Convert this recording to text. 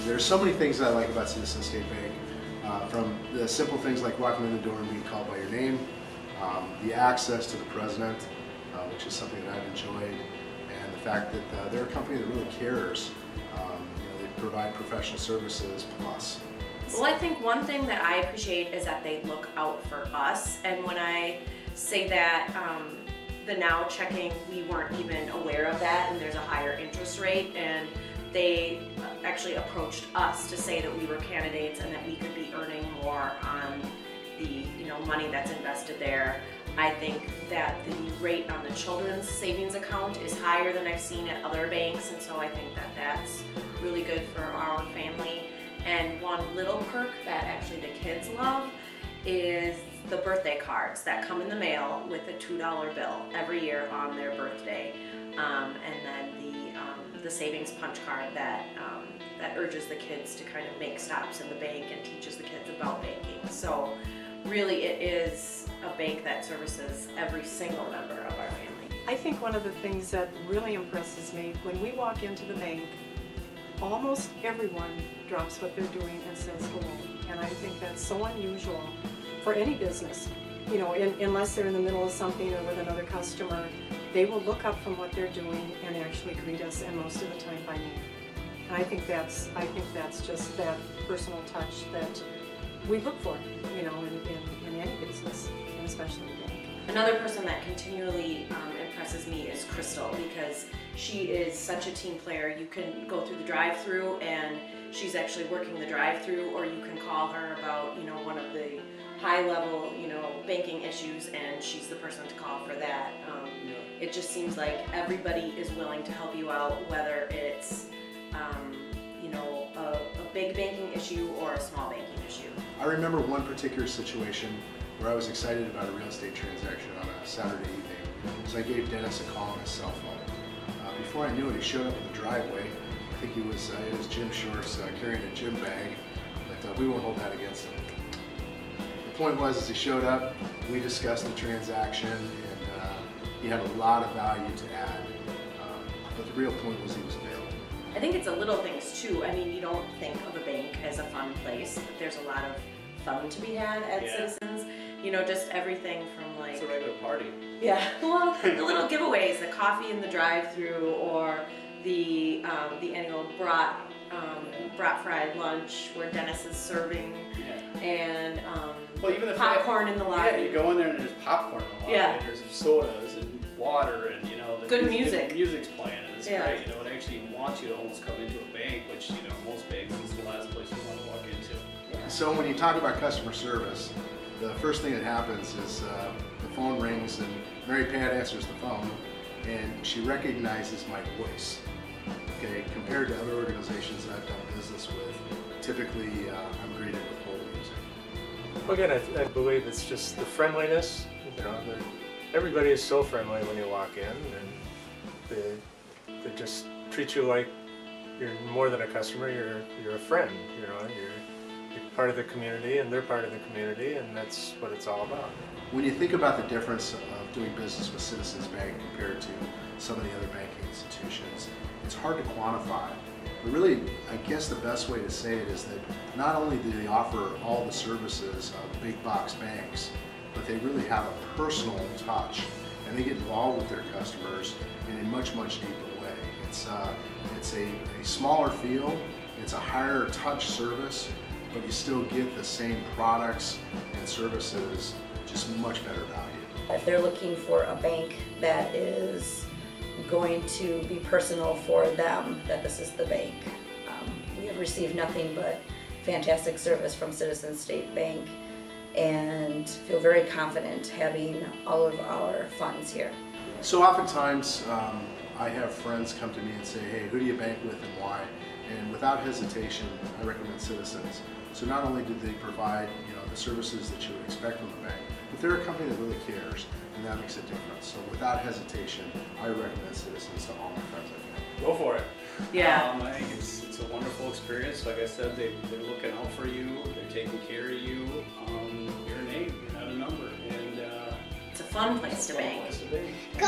There's so many things that I like about Citizen State Bank, from the simple things like walking in the door and being called by your name, the access to the president, which is something that I've enjoyed, and the fact that they're a company that really cares. They provide professional services plus. Well, I think one thing that I appreciate is that they look out for us, and when I say that, the now checking, we weren't even aware of that, and there's a higher interest rate, and they actually approached us to say that we were candidates and that we could be earning more on the money that's invested there. I think that the rate on the children's savings account is higher than I've seen at other banks, and so I think that that's really good for our family. And one little perk that actually the kids love is the birthday cards that come in the mail with a $2 bill every year on their birthday, and then the savings punch card that urges the kids to kind of make stops in the bank and teaches the kids about banking. So really it is a bank that services every single member of our family. I think one of the things that really impresses me, when we walk into the bank, almost everyone drops what they're doing and says hello. And I think that's so unusual for any business. Unless they're in the middle of something or with another customer, they will look up from what they're doing and actually greet us, and most of the time by name. And I think that's just that personal touch that we look for, in any business, and especially the bank. Another person that continually impresses me is Crystal, because she is such a team player. You can go through the drive-through and she's actually working the drive-through, or you can call her about one of the high-level banking issues, and she's the person to call for that. It just seems like everybody is willing to help you out, whether it's a big banking issue or a small banking issue. I remember one particular situation where I was excited about a real estate transaction on a Saturday evening, so I gave Dennis a call on his cell phone. Before I knew it, he showed up in the driveway. I think he was in his gym shorts, carrying a gym bag, but we won't hold that against him. The point was, as he showed up, we discussed the transaction, and he had a lot of value to add, but the real point was he was available. I think it's the little things too. I mean, you don't think of a bank as a fun place, but there's a lot of fun to be had at Citizens. Just everything from like... It's a regular party. Yeah, well, the little giveaways, the coffee in the drive-through, or the annual brat fried lunch where Dennis is serving, and well, even the popcorn in the lobby. Yeah, you go in there and there's popcorn in the lobby. Yeah. And there's sodas and water, and good music. The music's playing, and it's great. It actually wants you to almost come into a bank, which most banks is the last place you want to walk into. Yeah. So when you talk about customer service, the first thing that happens is the phone rings and Mary Pat answers the phone, and she recognizes my voice. Okay, compared to other organizations that I've done business with, typically I'm greeted with hold music. Well, again, I believe it's just the friendliness. Everybody is so friendly when you walk in, and they just treat you like you're more than a customer. You're a friend. You're part of the community, and they're part of the community, and that's what it's all about. When you think about the difference of doing business with Citizens Bank compared to some of the other banking institutions, it's hard to quantify. But really, I guess the best way to say it is that not only do they offer all the services of big box banks, but they really have a personal touch, and they get involved with their customers in a much, much deeper way. It's a smaller feel, it's a higher touch service, but you still get the same products and services, just much better value. If they're looking for a bank that is going to be personal for them, that this is the bank. We have received nothing but fantastic service from Citizens State Bank, and feel very confident having all of our funds here. So oftentimes I have friends come to me and say, hey, who do you bank with and why? And without hesitation, I recommend Citizens. So not only do they provide the services that you would expect from a bank, but they're a company that really cares, and that makes a difference. So without hesitation, I recommend Citizens to all my friends I can. Go for it. Yeah. I think it's a wonderful experience. Like I said, they're looking out for you. They're taking care of you. Your name, you have a number, and it's a fun place to bank. Fun place to bank. Go